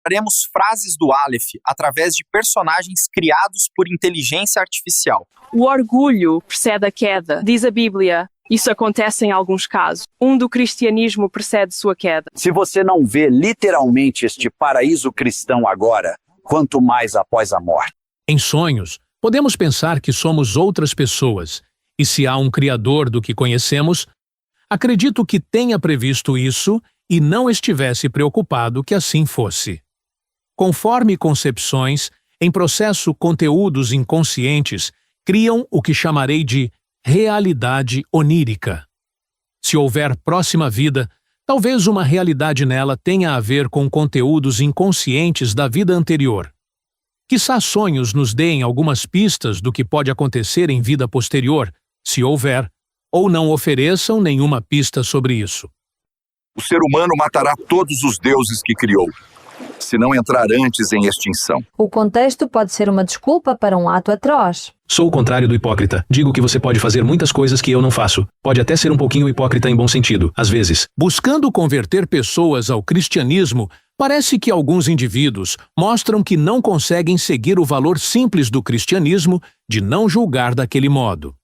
Faremos frases do Aleph através de personagens criados por inteligência artificial. O orgulho precede a queda, diz a Bíblia. Isso acontece em alguns casos. Do cristianismo precede sua queda. Se você não vê literalmente este paraíso cristão agora, quanto mais após a morte. Em sonhos, podemos pensar que somos outras pessoas, e se há um Criador do que conhecemos, acredito que tenha previsto isso e não estivesse preocupado que assim fosse. Conforme concepções, em processo conteúdos inconscientes criam o que chamarei de realidade onírica. Se houver próxima vida, talvez uma realidade nela tenha a ver com conteúdos inconscientes da vida anterior. Quizá sonhos nos deem algumas pistas do que pode acontecer em vida posterior, se houver, ou não ofereçam nenhuma pista sobre isso. O ser humano matará todos os deuses que criou, se não entrar antes em extinção. O contexto pode ser uma desculpa para um ato atroz. Sou o contrário do hipócrita. Digo que você pode fazer muitas coisas que eu não faço. Pode até ser um pouquinho hipócrita em bom sentido, às vezes. Buscando converter pessoas ao cristianismo, parece que alguns indivíduos mostram que não conseguem seguir o valor simples do cristianismo de não julgar daquele modo.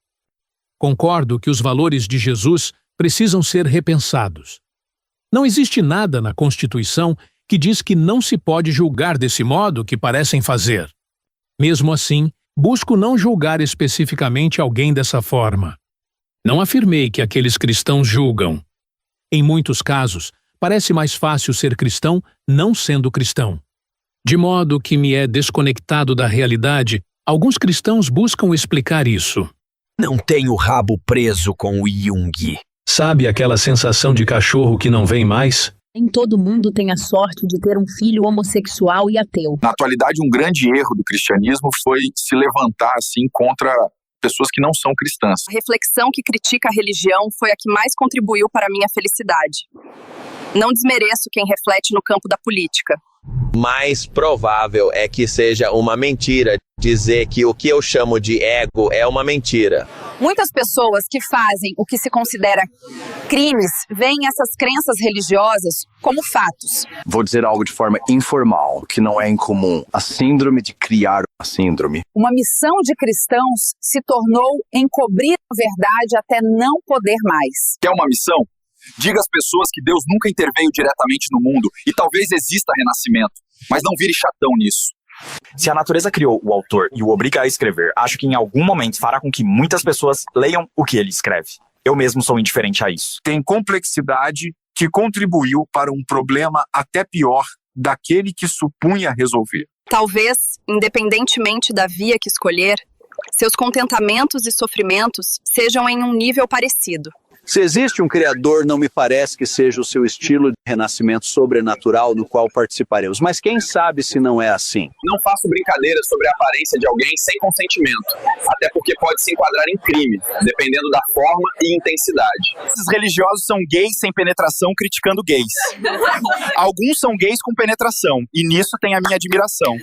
Concordo que os valores de Jesus precisam ser repensados. Não existe nada na Constituição que diz que não se pode julgar desse modo que parecem fazer. Mesmo assim, busco não julgar especificamente alguém dessa forma. Não afirmei que aqueles cristãos julgam. Em muitos casos, parece mais fácil ser cristão não sendo cristão. De modo que me é desconectado da realidade, alguns cristãos buscam explicar isso. Não tenho o rabo preso com o Jung. Sabe aquela sensação de cachorro que não vem mais? Nem todo mundo tem a sorte de ter um filho homossexual e ateu. Na atualidade, um grande erro do cristianismo foi se levantar assim contra pessoas que não são cristãs. A reflexão que critica a religião foi a que mais contribuiu para a minha felicidade. Não desmereço quem reflete no campo da política. Mais provável é que seja uma mentira dizer que o que eu chamo de ego é uma mentira. Muitas pessoas que fazem o que se considera crimes veem essas crenças religiosas como fatos. Vou dizer algo de forma informal, que não é incomum. A síndrome de criar uma síndrome. Uma missão de cristãos se tornou encobrir a verdade até não poder mais. Quer uma missão? Diga às pessoas que Deus nunca interveio diretamente no mundo e talvez exista renascimento, mas não vire chatão nisso. Se a natureza criou o autor e o obriga a escrever, acho que em algum momento fará com que muitas pessoas leiam o que ele escreve. Eu mesmo sou indiferente a isso. Tem complexidade que contribuiu para um problema até pior daquele que supunha resolver. Talvez, independentemente da via que escolher, seus contentamentos e sofrimentos sejam em um nível parecido. Se existe um Criador, não me parece que seja o seu estilo de renascimento sobrenatural no qual participaremos. Mas quem sabe se não é assim? Não faço brincadeiras sobre a aparência de alguém sem consentimento, até porque pode se enquadrar em crime, dependendo da forma e intensidade. Esses religiosos são gays sem penetração criticando gays. Alguns são gays com penetração, e nisso tem a minha admiração.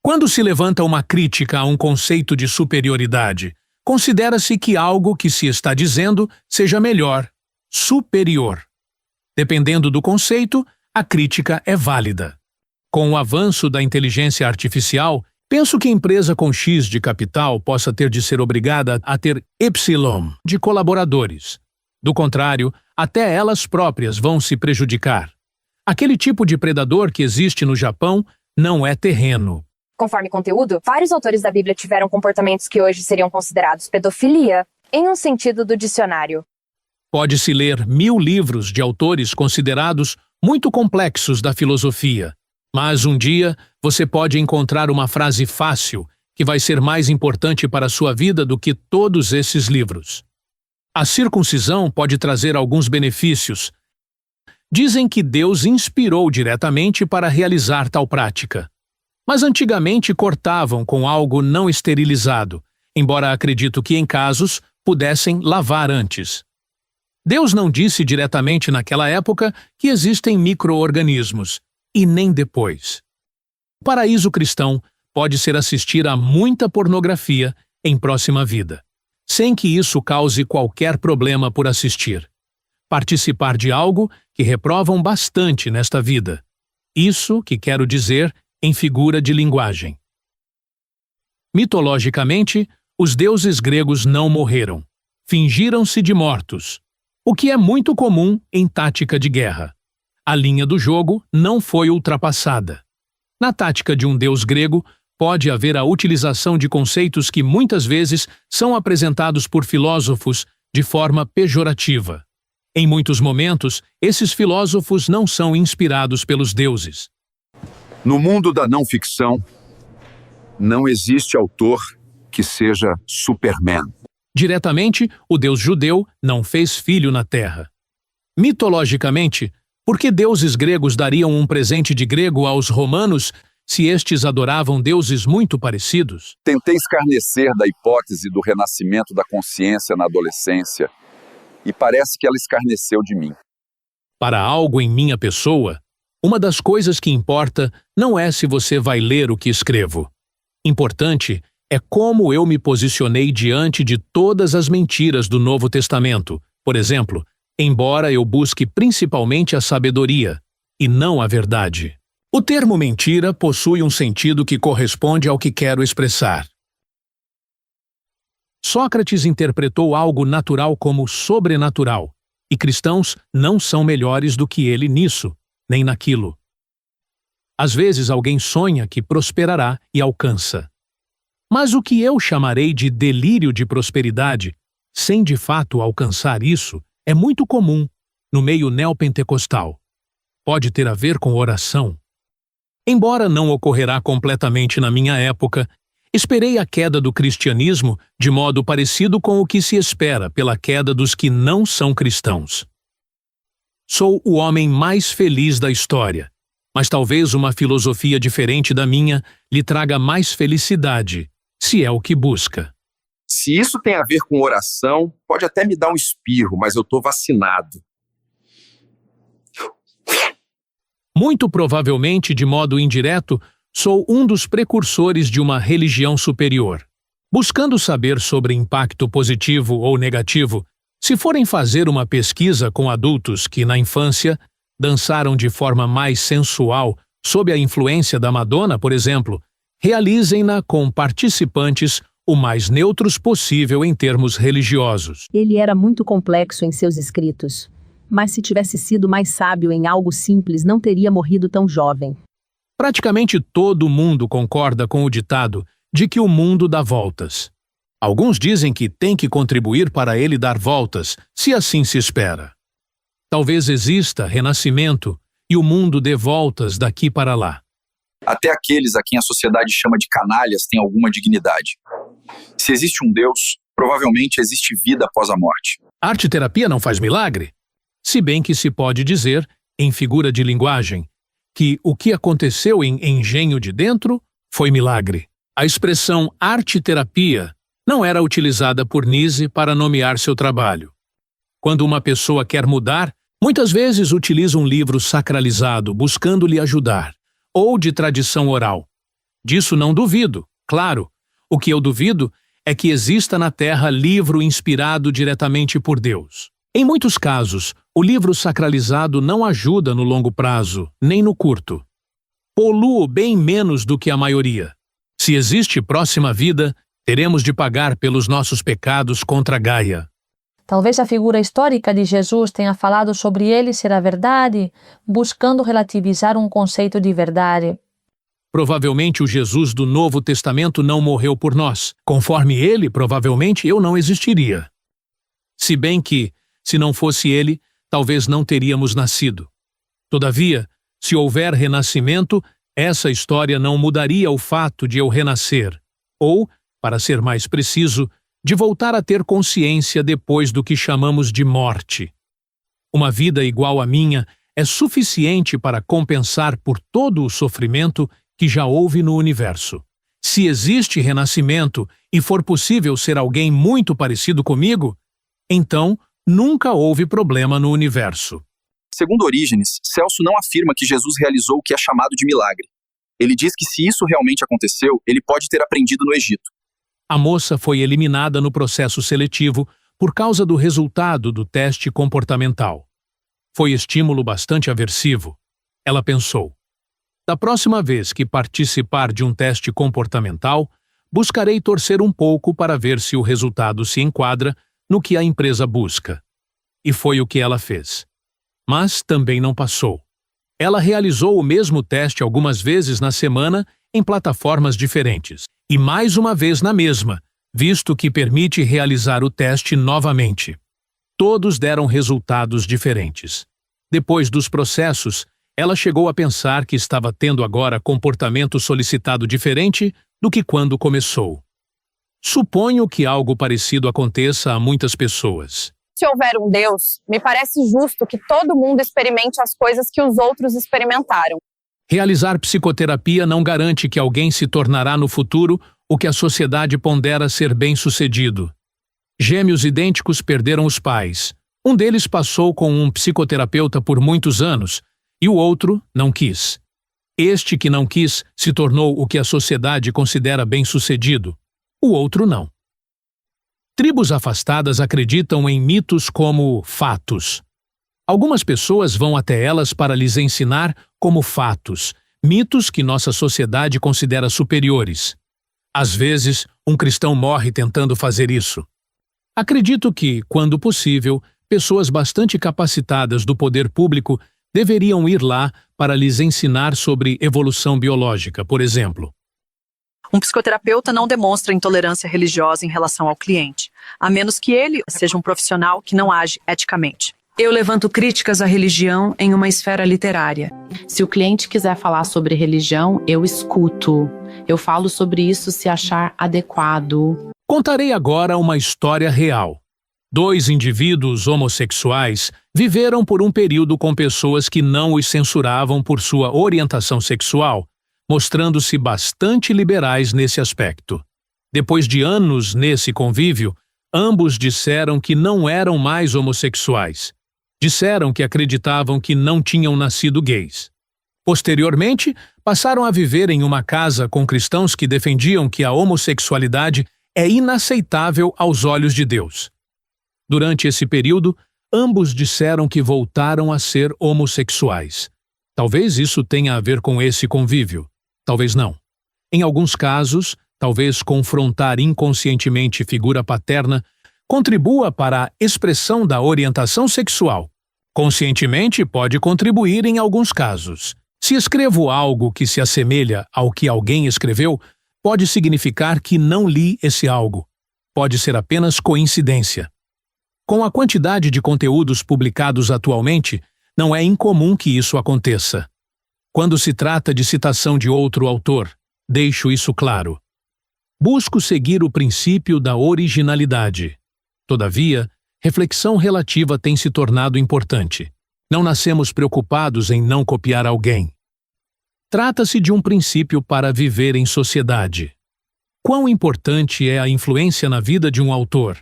Quando se levanta uma crítica a um conceito de superioridade, considera-se que algo que se está dizendo seja melhor, superior. Dependendo do conceito, a crítica é válida. Com o avanço da inteligência artificial, penso que empresa com X de capital possa ter de ser obrigada a ter Y de colaboradores. Do contrário, até elas próprias vão se prejudicar. Aquele tipo de predador que existe no Japão não é terreno. Conforme conteúdo, vários autores da Bíblia tiveram comportamentos que hoje seriam considerados pedofilia, em um sentido do dicionário. Pode-se ler 1000 livros de autores considerados muito complexos da filosofia, mas um dia você pode encontrar uma frase fácil que vai ser mais importante para a sua vida do que todos esses livros. A circuncisão pode trazer alguns benefícios. Dizem que Deus inspirou diretamente para realizar tal prática. Mas antigamente cortavam com algo não esterilizado, embora acredito que em casos pudessem lavar antes. Deus não disse diretamente naquela época que existem micro-organismos, e nem depois. O paraíso cristão pode ser assistir a muita pornografia em próxima vida, sem que isso cause qualquer problema por assistir. Participar de algo que reprovam bastante nesta vida. Isso que quero dizer em figura de linguagem. Mitologicamente, os deuses gregos não morreram. Fingiram-se de mortos, o que é muito comum em tática de guerra. A linha do jogo não foi ultrapassada. Na tática de um deus grego, pode haver a utilização de conceitos que muitas vezes são apresentados por filósofos de forma pejorativa. Em muitos momentos, esses filósofos não são inspirados pelos deuses. No mundo da não-ficção, não existe autor que seja Superman. Diretamente, o deus judeu não fez filho na terra. Mitologicamente, por que deuses gregos dariam um presente de grego aos romanos se estes adoravam deuses muito parecidos? Tentei escarnecer da hipótese do renascimento da consciência na adolescência, e parece que ela escarneceu de mim. Para algo em minha pessoa, uma das coisas que importa não é se você vai ler o que escrevo. Importante é como eu me posicionei diante de todas as mentiras do Novo Testamento. Por exemplo, embora eu busque principalmente a sabedoria, e não a verdade. O termo mentira possui um sentido que corresponde ao que quero expressar. Sócrates interpretou algo natural como sobrenatural, e cristãos não são melhores do que ele nisso, nem naquilo. Às vezes alguém sonha que prosperará e alcança. Mas o que eu chamarei de delírio de prosperidade, sem de fato alcançar isso, é muito comum no meio neopentecostal. Pode ter a ver com oração. Embora não ocorrerá completamente na minha época, esperei a queda do cristianismo de modo parecido com o que se espera pela queda dos que não são cristãos. Sou o homem mais feliz da história, mas talvez uma filosofia diferente da minha lhe traga mais felicidade, se é o que busca. Se isso tem a ver com oração, pode até me dar um espirro, mas eu estou vacinado. Muito provavelmente, de modo indireto, sou um dos precursores de uma religião superior. Buscando saber sobre impacto positivo ou negativo, se forem fazer uma pesquisa com adultos que, na infância, dançaram de forma mais sensual sob a influência da Madonna, por exemplo, realizem-na com participantes o mais neutros possível em termos religiosos. Ele era muito complexo em seus escritos. Mas se tivesse sido mais sábio em algo simples, não teria morrido tão jovem. Praticamente todo mundo concorda com o ditado de que o mundo dá voltas. Alguns dizem que tem que contribuir para ele dar voltas, se assim se espera. Talvez exista renascimento e o mundo dê voltas daqui para lá. Até aqueles a quem a sociedade chama de canalhas têm alguma dignidade. Se existe um Deus, provavelmente existe vida após a morte. Arte-terapia não faz milagre? Se bem que se pode dizer, em figura de linguagem, que o que aconteceu em Engenho de Dentro foi milagre. A expressão arte-terapia não era utilizada por Nietzsche para nomear seu trabalho. Quando uma pessoa quer mudar, muitas vezes utiliza um livro sacralizado buscando lhe ajudar, ou de tradição oral. Disso não duvido, claro. O que eu duvido é que exista na Terra livro inspirado diretamente por Deus. Em muitos casos, o livro sacralizado não ajuda no longo prazo, nem no curto. Poluo bem menos do que a maioria. Se existe próxima vida, teremos de pagar pelos nossos pecados contra Gaia. Talvez a figura histórica de Jesus tenha falado sobre ele ser a verdade, buscando relativizar um conceito de verdade. Provavelmente o Jesus do Novo Testamento não morreu por nós. Conforme ele, provavelmente eu não existiria. Se bem que, se não fosse ele, talvez não teríamos nascido. Todavia, se houver renascimento, essa história não mudaria o fato de eu renascer, ou, para ser mais preciso, de voltar a ter consciência depois do que chamamos de morte. Uma vida igual à minha é suficiente para compensar por todo o sofrimento que já houve no universo. Se existe renascimento e for possível ser alguém muito parecido comigo, então nunca houve problema no universo. Segundo Orígenes, Celso não afirma que Jesus realizou o que é chamado de milagre. Ele diz que se isso realmente aconteceu, ele pode ter aprendido no Egito. A moça foi eliminada no processo seletivo por causa do resultado do teste comportamental. Foi estímulo bastante aversivo. Ela pensou: da próxima vez que participar de um teste comportamental, buscarei torcer um pouco para ver se o resultado se enquadra no que a empresa busca. E foi o que ela fez. Mas também não passou. Ela realizou o mesmo teste algumas vezes na semana em plataformas diferentes, e mais uma vez na mesma, visto que permite realizar o teste novamente. Todos deram resultados diferentes. Depois dos processos, ela chegou a pensar que estava tendo agora comportamento solicitado diferente do que quando começou. Suponho que algo parecido aconteça a muitas pessoas. Se houver um Deus, me parece justo que todo mundo experimente as coisas que os outros experimentaram. Realizar psicoterapia não garante que alguém se tornará no futuro o que a sociedade pondera ser bem-sucedido. Gêmeos idênticos perderam os pais. Um deles passou com um psicoterapeuta por muitos anos e o outro não quis. Este que não quis se tornou o que a sociedade considera bem-sucedido. O outro não. Tribos afastadas acreditam em mitos como fatos. Algumas pessoas vão até elas para lhes ensinar como fatos, mitos que nossa sociedade considera superiores. Às vezes, um cristão morre tentando fazer isso. Acredito que, quando possível, pessoas bastante capacitadas do poder público deveriam ir lá para lhes ensinar sobre evolução biológica, por exemplo. Um psicoterapeuta não demonstra intolerância religiosa em relação ao cliente, a menos que ele seja um profissional que não age eticamente. Eu levanto críticas à religião em uma esfera literária. Se o cliente quiser falar sobre religião, eu escuto. Eu falo sobre isso se achar adequado. Contarei agora uma história real. 2 indivíduos homossexuais viveram por um período com pessoas que não os censuravam por sua orientação sexual, mostrando-se bastante liberais nesse aspecto. Depois de anos nesse convívio, ambos disseram que não eram mais homossexuais. Disseram que acreditavam que não tinham nascido gays. Posteriormente, passaram a viver em uma casa com cristãos que defendiam que a homossexualidade é inaceitável aos olhos de Deus. Durante esse período, ambos disseram que voltaram a ser homossexuais. Talvez isso tenha a ver com esse convívio. Talvez não. Em alguns casos, talvez confrontar inconscientemente figura paterna contribua para a expressão da orientação sexual. Conscientemente pode contribuir em alguns casos. Se escrevo algo que se assemelha ao que alguém escreveu, pode significar que não li esse algo. Pode ser apenas coincidência. Com a quantidade de conteúdos publicados atualmente, não é incomum que isso aconteça. Quando se trata de citação de outro autor, deixo isso claro. Busco seguir o princípio da originalidade. Todavia, reflexão relativa tem se tornado importante. Não nascemos preocupados em não copiar alguém. Trata-se de um princípio para viver em sociedade. Quão importante é a influência na vida de um autor?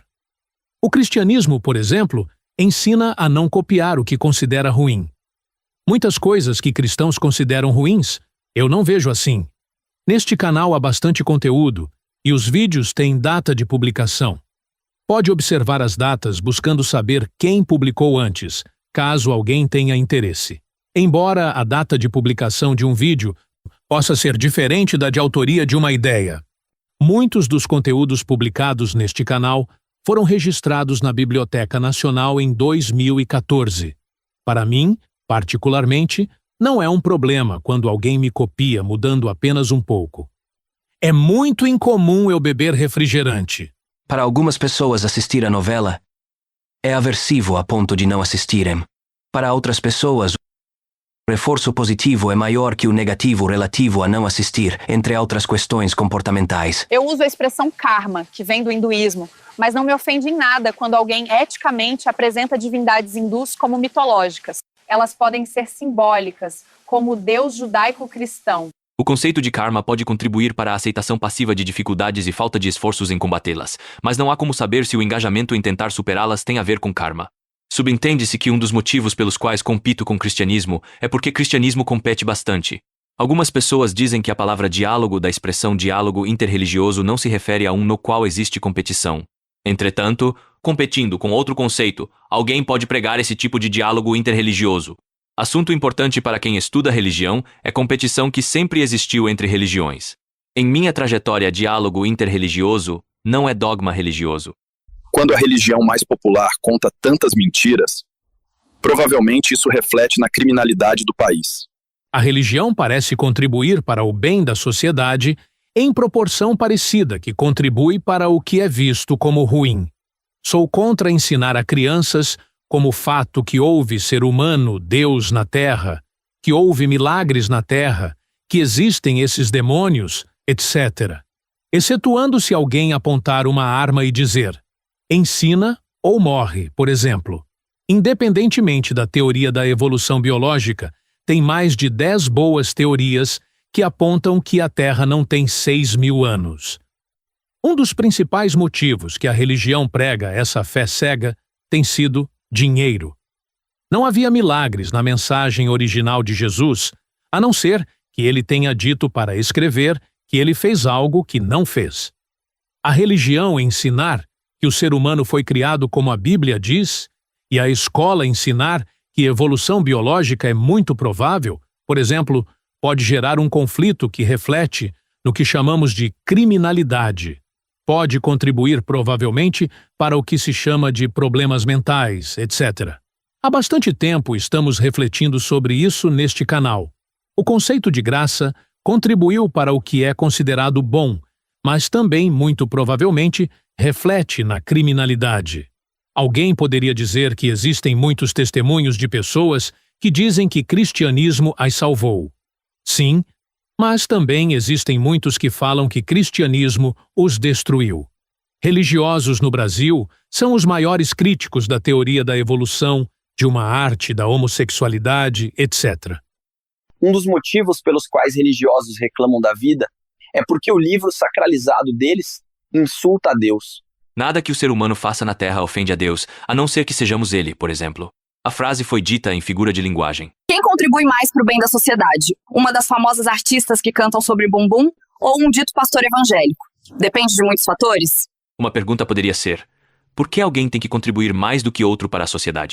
O cristianismo, por exemplo, ensina a não copiar o que considera ruim. Muitas coisas que cristãos consideram ruins, eu não vejo assim. Neste canal há bastante conteúdo, e os vídeos têm data de publicação. Pode observar as datas buscando saber quem publicou antes, caso alguém tenha interesse. Embora a data de publicação de um vídeo possa ser diferente da de autoria de uma ideia, muitos dos conteúdos publicados neste canal foram registrados na Biblioteca Nacional em 2014. Para mim, particularmente, não é um problema quando alguém me copia mudando apenas um pouco. É muito incomum eu beber refrigerante. Para algumas pessoas, assistir a novela é aversivo a ponto de não assistirem. Para outras pessoas, o reforço positivo é maior que o negativo relativo a não assistir, entre outras questões comportamentais. Eu uso a expressão karma, que vem do hinduísmo, mas não me ofende em nada quando alguém eticamente apresenta divindades hindus como mitológicas. Elas podem ser simbólicas, como o Deus judaico-cristão. O conceito de karma pode contribuir para a aceitação passiva de dificuldades e falta de esforços em combatê-las, mas não há como saber se o engajamento em tentar superá-las tem a ver com karma. Subentende-se que um dos motivos pelos quais compito com o cristianismo é porque o cristianismo compete bastante. Algumas pessoas dizem que a palavra diálogo da expressão diálogo interreligioso não se refere a um no qual existe competição. Entretanto, competindo com outro conceito, alguém pode pregar esse tipo de diálogo interreligioso. Assunto importante para quem estuda religião é competição que sempre existiu entre religiões. Em minha trajetória, diálogo interreligioso não é dogma religioso. Quando a religião mais popular conta tantas mentiras, provavelmente isso reflete na criminalidade do país. A religião parece contribuir para o bem da sociedade em proporção parecida que contribui para o que é visto como ruim. Sou contra ensinar a crianças como o fato que houve ser humano, Deus na Terra, que houve milagres na Terra, que existem esses demônios, etc. Excetuando se alguém apontar uma arma e dizer ensina ou morre, por exemplo. Independentemente da teoria da evolução biológica, tem mais de 10 boas teorias que apontam que a Terra não tem 6.000 anos. Um dos principais motivos que a religião prega essa fé cega tem sido dinheiro. Não havia milagres na mensagem original de Jesus, a não ser que ele tenha dito para escrever que ele fez algo que não fez. A religião ensinar que o ser humano foi criado como a Bíblia diz, e a escola ensinar que evolução biológica é muito provável, por exemplo, pode gerar um conflito que reflete no que chamamos de criminalidade. Pode contribuir provavelmente para o que se chama de problemas mentais, etc. Há bastante tempo estamos refletindo sobre isso neste canal. O conceito de graça contribuiu para o que é considerado bom, mas também, muito provavelmente, reflete na criminalidade. Alguém poderia dizer que existem muitos testemunhos de pessoas que dizem que cristianismo as salvou. Sim, mas também existem muitos que falam que cristianismo os destruiu. Religiosos no Brasil são os maiores críticos da teoria da evolução, de uma arte, da homossexualidade, etc. Um dos motivos pelos quais religiosos reclamam da vida é porque o livro sacralizado deles insulta a Deus. Nada que o ser humano faça na Terra ofende a Deus, a não ser que sejamos ele, por exemplo. A frase foi dita em figura de linguagem. Quem contribui mais para o bem da sociedade? Uma das famosas artistas que cantam sobre bumbum ou um dito pastor evangélico? Depende de muitos fatores? Uma pergunta poderia ser: por que alguém tem que contribuir mais do que outro para a sociedade?